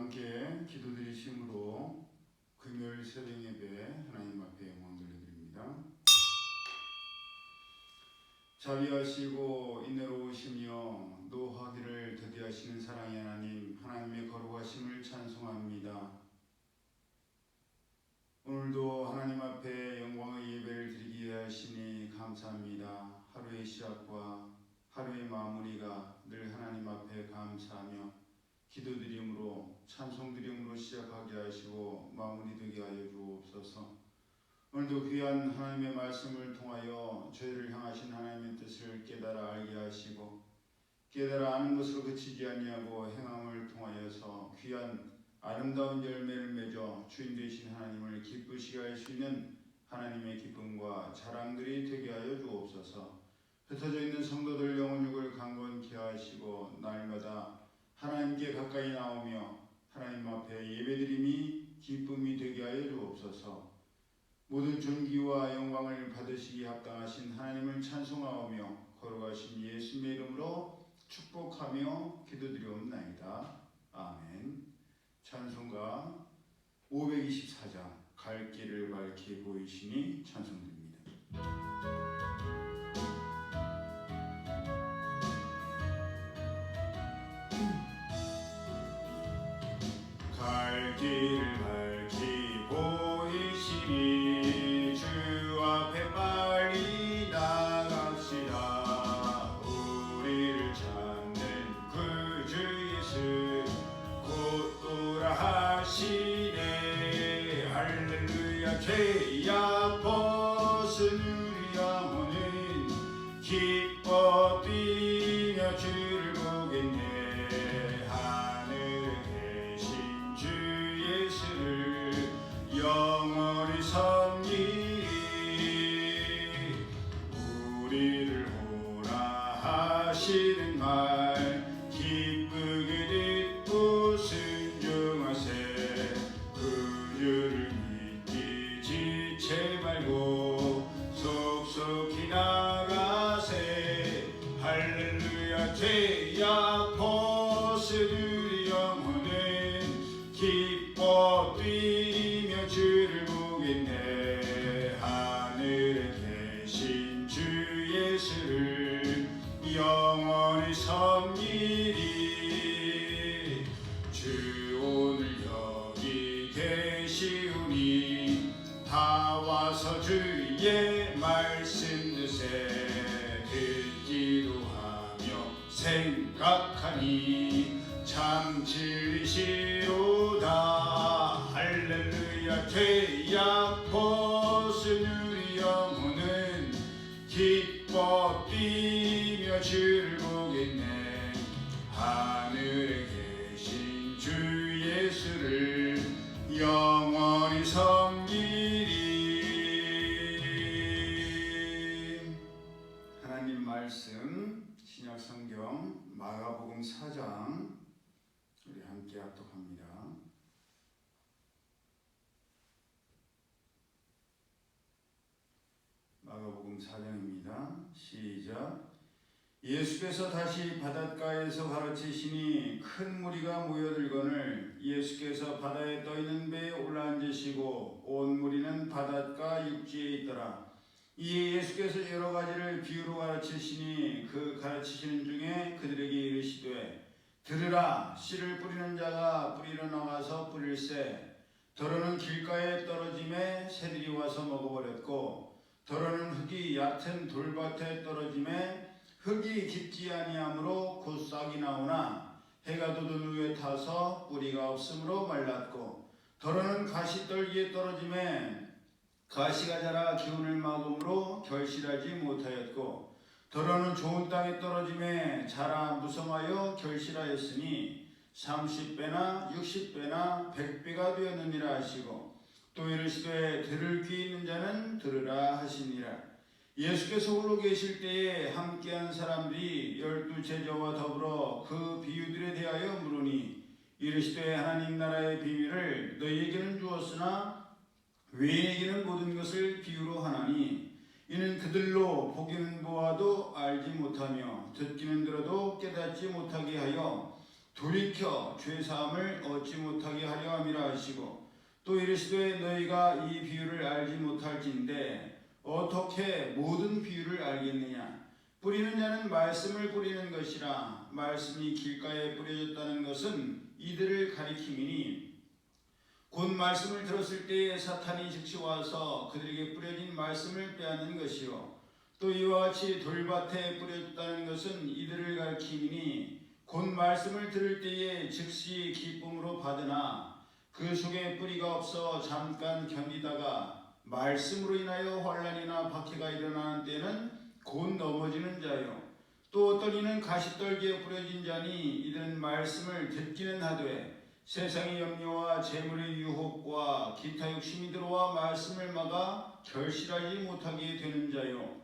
함께 기도드리심으로 금요일 새벽 예배 하나님 앞에 영광 돌려드립니다. 자비하시고 인내로우시며 노하기를 더디하시는 사랑의 하나님, 하나님의 거룩하심을 찬송합니다. 오늘도 하나님 앞에 영광의 예배를 드리기 위해 하시니 감사합니다. 하루의 시작과 하루의 마무리가 늘 하나님 앞에 감사하며 기도드림으로 찬송드림으로 시작하게 하시고 마무리되게 하여 주옵소서. 오늘도 귀한 하나님의 말씀을 통하여 저희를 향하신 하나님의 뜻을 깨달아 알게 하시고 깨달아 아는 것으로 그치지 아니하고 행함을 통하여서 귀한 아름다운 열매를 맺어 주인 되신 하나님을 기쁘시게 할 수 있는 하나님의 기쁨과 자랑들이 되게 하여 주옵소서. 흩어져 있는 성도들 영혼육을 강건케 하시고 날마다 하나님께 가까이 나오며 하나님 앞에 예배드림이 기쁨이 되게 하여 주옵소서. 모든 존귀와 영광을 받으시기 합당하신 하나님을 찬송하오며 거룩하신 예수님의 이름으로 축복하며 기도드리옵나이다. 아멘. 찬송가 524장 갈 길을 밝히 보이시니 찬송드립니다. 갈 길을 밝히 보이시니 주 앞에 빨리 나갑시다. 우리를 찾는 그 주 예수 곧 오라 하시네. 할렐루야. 죄악 벗은 우리 영혼은 기뻐 뛰며 주를 보겠네. 영원히 섬기리. 우리를 오라 하시는 말 기쁘게 듣고 순종하세. 그 주를 믿기 지체 말고 속속히 나가세. 할렐루야. 죄악 벗은 우리 영혼은 기뻐 뛰며 주를 보겠네. 하늘에 계신 주 예수를 영원히 섬기리. 주 오늘 여기 계시오니 다 와서 주의 말씀 드세. 듣기도 하며 생각하니 참 진리시로다. 할렐루야. 죄악 벗은 우리 영혼은 기뻐 뛰며 주를 보겠네. 하늘에 계신 주 예수를 영원히 섬기리. 하나님 말씀 신약성경 마가복음 4장 우리 함께 합독합니다. 마가복음 4장입니다. 시작. 예수께서 다시 바닷가에서 가르치시니 큰 무리가 모여들거늘 예수께서 바다에 떠있는 배에 올라앉으시고 온 무리는 바닷가 육지에 있더라. 이에 예수께서 여러 가지를 비유로 가르치시니 그 가르치시는 중에 그들에게 이르시되 들으라. 씨를 뿌리는 자가 뿌리러 나가서 뿌릴새. 더러는 길가에 떨어짐에 새들이 와서 먹어버렸고 더러는 흙이 얕은 돌밭에 떨어짐에 흙이 깊지 아니하므로 곧 싹이 나오나 해가 돋은 후에 타서 뿌리가 없으므로 말랐고 더러는 가시떨기에 떨어짐에 가시가 자라 기운을 막음으로 결실하지 못하였고 더러는 좋은 땅에 떨어짐에 자라 무성하여 결실하였으니 30배나 60배나 100배가 되었느니라 하시고 또 이르시되 들을 귀 있는 자는 들으라 하시니라. 예수께서 홀로 계실 때에 함께한 사람들이 12 제자와 더불어 그 비유들에 대하여 물으니 이르시되 하나님 나라의 비밀을 너희에게는 주었으나 외인에게는 모든 것을 비유로 하나니 이는 그들로 보기는 보아도 알지 못하며 듣기는 들어도 깨닫지 못하게 하여 돌이켜 죄사함을 얻지 못하게 하려 함이라 하시고 또 이르시되 너희가 이 비유를 알지 못할진대 어떻게 모든 비유를 알겠느냐. 뿌리는 자는 말씀을 뿌리는 것이라. 말씀이 길가에 뿌려졌다는 것은 이들을 가리킴이니 곧 말씀을 들었을 때에 사탄이 즉시 와서 그들에게 뿌려진 말씀을 빼앗는 것이요 또 이와 같이 돌밭에 뿌려졌다는 것은 이들을 가리킴이니 곧 말씀을 들을 때에 즉시 기쁨으로 받으나 그 속에 뿌리가 없어 잠깐 견디다가 말씀으로 인하여 환난이나 박해가 일어나는 때는 곧 넘어지는 자요 또 어떤 이는 가시떨기에 뿌려진 자니 이들은 말씀을 듣기는 하되 세상의 염려와 재물의 유혹과 기타 욕심이 들어와 말씀을 막아 결실하지 못하게 되는 자요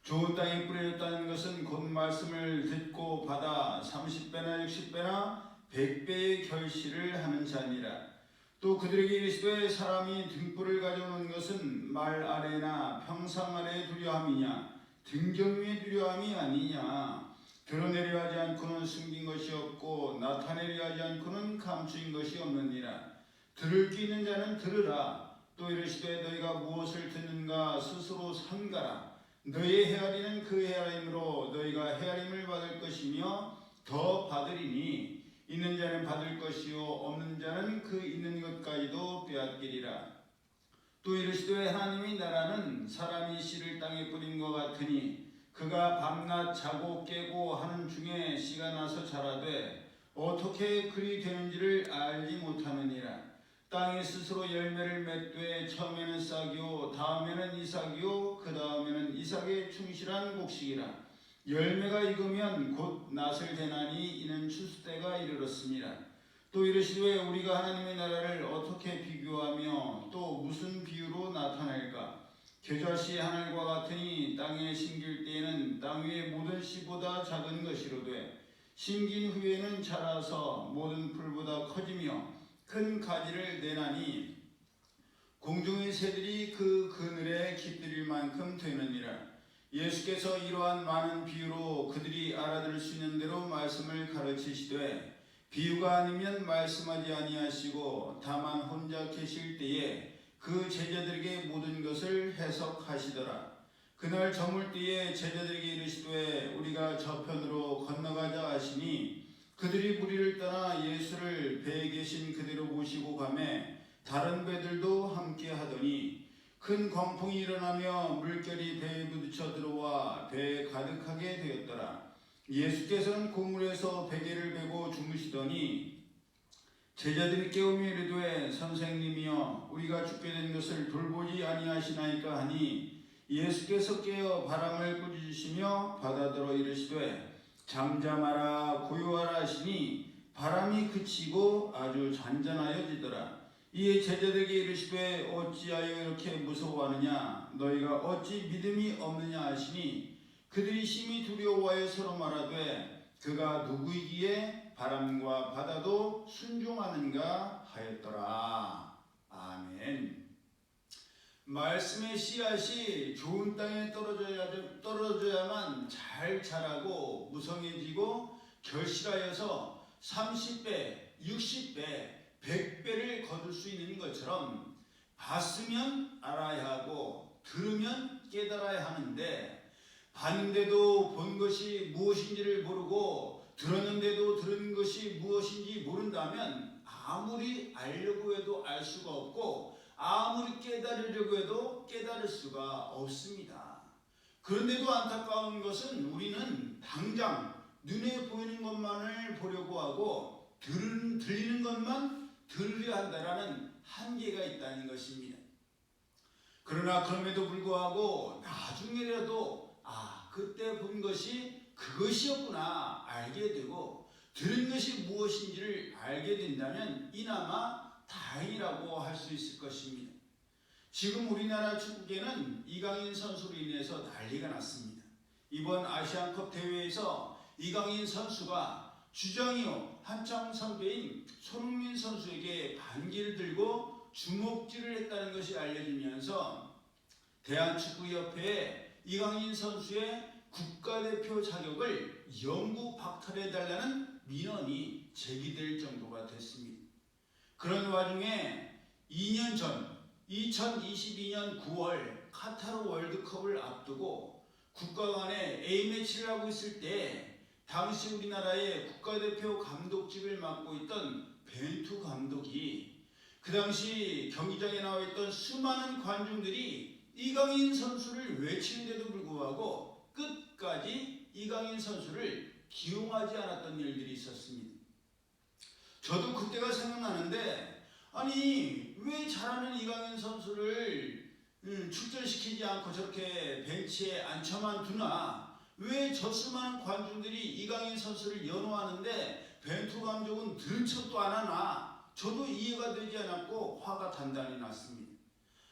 좋은 땅에 뿌려졌다는 것은 곧 말씀을 듣고 받아 30배나 60배나 100배의 결실을 하는 자니라. 또 그들에게 이르시되 사람이 등불을 가져오는 것은 말 아래나 평상 아래에 두려함이냐 등경 위에 두려함이 아니냐. 드러내려 하지 않고는 숨긴 것이 없고 나타내려 하지 않고는 감추인 것이 없느니라. 들을 귀 있는 자는 들으라. 또 이르시되 너희가 무엇을 듣는가 스스로 삼가라. 너희의 헤아리는 그 헤아림으로 너희가 헤아림을 받을 것이며 더 받으리니 있는 자는 받을 것이요 없는 자는 그 있는 것까지도 빼앗기리라. 또 이르시되 하나님의 나라는 사람이 씨를 땅에 뿌린 것 같으니 그가 밤낮 자고 깨고 하는 중에 씨가 나서 자라되 어떻게 그리 되는지를 알지 못하느니라. 땅이 스스로 열매를 맺되 처음에는 싹이요 다음에는 이삭이요 그 다음에는 이삭의 충실한 곡식이라. 열매가 익으면 곧 낫을 대나니 이는 추수 때가 이르렀습니다. 또 이르시되 우리가 하나님의 나라를 어떻게 비교하며 또 무슨 비유로 나타낼까. 겨자씨 하늘과 같으니 땅에 심길 때에는 땅 위의 모든 씨보다 작은 것이로되 심긴 후에는 자라서 모든 풀보다 커지며 큰 가지를 내나니 공중의 새들이 그 그늘에 깃들일 만큼 되느니라. 예수께서 이러한 많은 비유로 그들이 알아들을 수 있는 대로 말씀을 가르치시되 비유가 아니면 말씀하지 아니하시고 다만 혼자 계실 때에 그 제자들에게 모든 것을 해석하시더라. 그날 저물 때에 제자들에게 이르시되 우리가 저편으로 건너가자 하시니 그들이 무리를 떠나 예수를 배에 계신 그대로 모시고 가매 다른 배들도 함께 하더니 큰 광풍이 일어나며 물결이 배에 부딪혀 들어와 배에 가득하게 되었더라. 예수께서는 고물에서 베개를 베고 주무시더니 제자들이 깨우며 이르되 선생님이여 우리가 죽게 된 것을 돌보지 아니하시나이까 하니 예수께서 깨어 바람을 꾸짖으시며 바다더러 이르시되 잠잠하라 고요하라 하시니 바람이 그치고 아주 잔잔하여지더라. 이에 제자들에게 이르시되 어찌하여 이렇게 무서워하느냐 너희가 어찌 믿음이 없느냐 하시니 그들이 심히 두려워하여 서로 말하되 그가 누구이기에 바람과 바다도 순종하는가 하였더라. 아멘. 말씀의 씨앗이 좋은 땅에 떨어져야만 잘 자라고 무성해지고 결실하여서 30배, 60배, 100배를 거둘 수 있는 것처럼 봤으면 알아야 하고 들으면 깨달아야 하는데 봤는데도 본 것이 무엇인지를 모르고 들었는데도 들은 것이 무엇인지 모른다면 아무리 알려고 해도 알 수가 없고 아무리 깨달으려고 해도 깨달을 수가 없습니다. 그런데도 안타까운 것은 우리는 당장 눈에 보이는 것만을 보려고 하고 들리는 것만 들으려 한다라는 한계가 있다는 것입니다. 그러나 그럼에도 불구하고 나중에라도 그때 본 것이 그것이었구나 알게 되고 들은 것이 무엇인지를 알게 된다면 이나마 다행이라고 할 수 있을 것입니다. 지금 우리나라 축구계는 이강인 선수로 인해서 난리가 났습니다. 이번 아시안컵 대회에서 이강인 선수가 주장이요 한창 선배인 손흥민 선수에게 반기를 들고 주먹질을 했다는 것이 알려지면서 대한축구협회에 이강인 선수의 국가대표 자격을 영구 박탈해달라는 민원이 제기될 정도가 됐습니다. 그런 와중에 2년 전 2022년 9월 카타르 월드컵을 앞두고 국가 간에 A매치를 하고 있을 때 당시 우리나라의 국가대표 감독직을 맡고 있던 벤투 감독이 그 당시 경기장에 나와 있던 수많은 관중들이 이강인 선수를 외치는데도 불구하고 끝까지 이강인 선수를 기용하지 않았던 일들이 있었습니다. 저도 그때가 생각나는데, 아니 왜 잘하는 이강인 선수를 출전시키지 않고 저렇게 벤치에 앉혀만 두나, 왜 저 수많은 관중들이 이강인 선수를 연호하는데 벤투 감독은 들은 척도 안 하나, 저도 이해가 되지 않았고 화가 단단히 났습니다.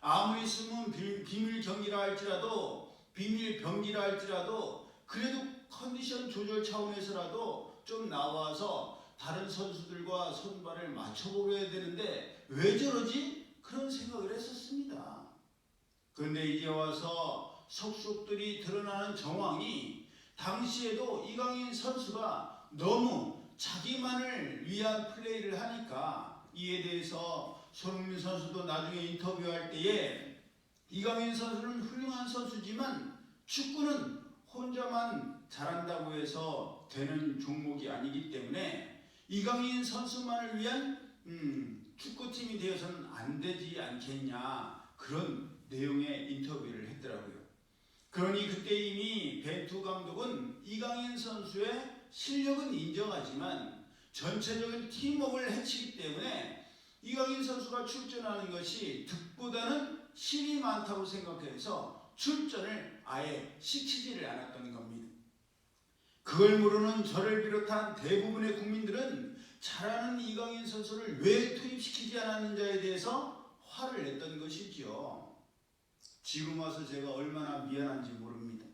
아무리 숨은 비밀 경기라 할지라도, 비밀 병기라 할지라도 그래도 컨디션 조절 차원에서라도 좀 나와서 다른 선수들과 손발을 맞춰보려야 되는데 왜 저러지? 그런 생각을 했었습니다. 그런데 이제 와서 속속들이 드러나는 정황이, 당시에도 이강인 선수가 너무 자기만을 위한 플레이를 하니까, 이에 대해서 손흥민 선수도 나중에 인터뷰할 때에 이강인 선수는 훌륭한 선수지만 축구는 혼자만 잘한다고 해서 되는 종목이 아니기 때문에 이강인 선수만을 위한 축구팀이 되어서는 안 되지 않겠냐, 그런 내용의 인터뷰를 했더라고요. 그러니 그때 이미 벤투 감독은 이강인 선수의 실력은 인정하지만 전체적인 팀워크를 해치기 때문에 이강인 선수가 출전하는 것이 득보다는 실이 많다고 생각해서 출전을 아예 시키지를 않았던 겁니다. 그걸 모르는 저를 비롯한 대부분의 국민들은 잘하는 이강인 선수를 왜 투입시키지 않았는지에 대해서 화를 냈던 것이지요. 지금 와서 제가 얼마나 미안한지 모릅니다.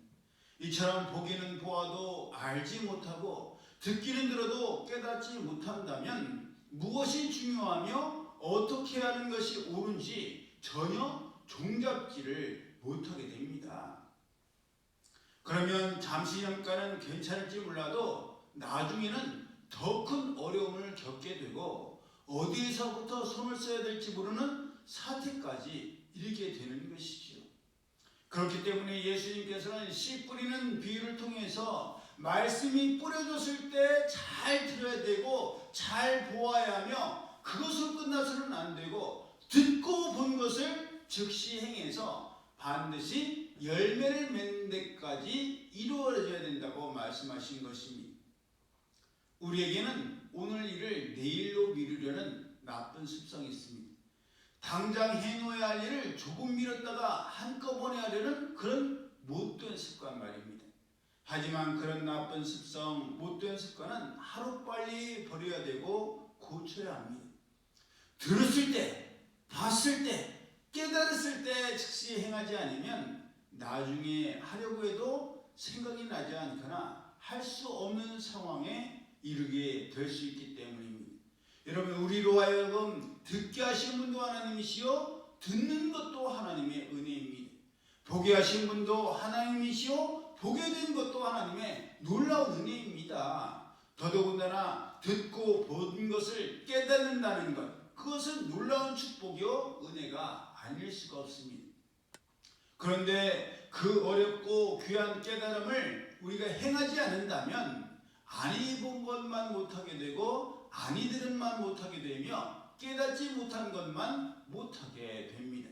이처럼 보기는 보아도 알지 못하고 듣기는 들어도 깨닫지 못한다면 무엇이 중요하며 어떻게 하는 것이 옳은지 전혀 종잡지를 못하게 됩니다. 그러면 잠시 잠깐은 괜찮을지 몰라도 나중에는 더 큰 어려움을 겪게 되고 어디에서부터 손을 써야 될지 모르는 사태까지 이르게 되는 것이지요. 그렇기 때문에 예수님께서는 씨 뿌리는 비유를 통해서 말씀이 뿌려졌을 때 잘 들어야 되고 잘 보아야 하며, 그것으로 끝나서는 안 되고 듣고 본 것을 즉시 행해서 반드시 열매를 맺는 데까지 이루어져야 된다고 말씀하신 것입니다. 우리에게는 오늘 일을 내일로 미루려는 나쁜 습성이 있습니다. 당장 해놓아야 할 일을 조금 미뤘다가 한꺼번에 하려는 그런 못된 습관 말입니다. 하지만 그런 나쁜 습성, 못된 습관은 하루빨리 버려야 되고 고쳐야 합니다. 들었을 때, 봤을 때, 깨달았을 때 즉시 행하지 않으면 나중에 하려고 해도 생각이 나지 않거나 할 수 없는 상황에 이르게 될 수 있기 때문입니다. 여러분, 우리로 하여금 듣게 하신 분도 하나님이시요 듣는 것도 하나님의 은혜입니다. 보게 하신 분도 하나님이시요 보게 된 것도 하나님의 놀라운 은혜입니다. 더더군다나 듣고 본 것을 깨닫는다는 것, 그것은 놀라운 축복이요 은혜가 아닐 수가 없습니다. 그런데 그 어렵고 귀한 깨달음을 우리가 행하지 않는다면 아니 본 것만 못하게 되고 아니 들은 만 못하게 되며 깨닫지 못한 것만 못하게 됩니다.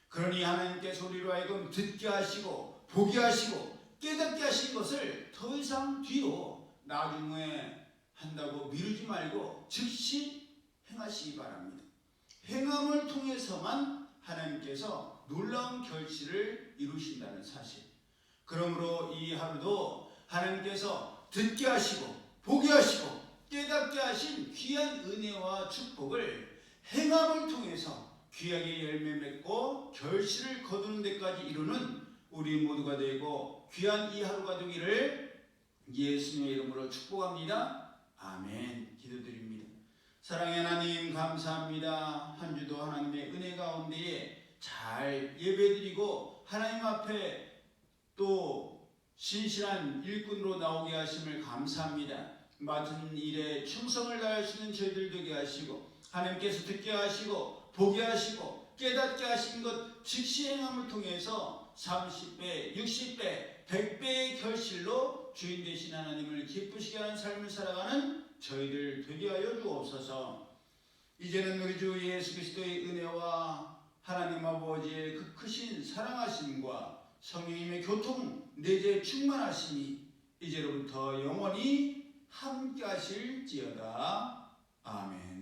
그러니 하나님께서 우리로 하여금 듣게 하시고 보게 하시고 깨닫게 하신 것을 더 이상 뒤로 나중에 한다고 미루지 말고 즉시 행하시기 바랍니다. 행함을 통해서만 하나님께서 놀라운 결실을 이루신다는 사실. 그러므로 이 하루도 하나님께서 듣게 하시고 보게 하시고 깨닫게 하신 귀한 은혜와 축복을 행함을 통해서 귀하게 열매 맺고 결실을 거두는 데까지 이루는 우리 모두가 되고 귀한 이 하루가 되기를 예수님의 이름으로 축복합니다. 아멘. 기도드립니다. 사랑의 하나님, 감사합니다. 한 주도 하나님의 은혜 가운데에 잘 예배드리고 하나님 앞에 또 신실한 일꾼으로 나오게 하심을 감사합니다. 맡은 일에 충성을 다할 수 있는 저희들 되게 하시고 하나님께서 듣게 하시고 보게 하시고 깨닫게 하신 것 즉시 행함을 통해서 30배, 60배, 100배의 결실로 주인 되신 하나님을 기쁘시게 하는 삶을 살아가는 저희들 되게 하여 주옵소서. 이제는 우리 주 예수 그리스도의 은혜와 하나님 아버지의 그 크신 사랑하심과 성령님의 교통 내재 충만하심이 이제로부터 영원히 함께 하실지어다. 아멘.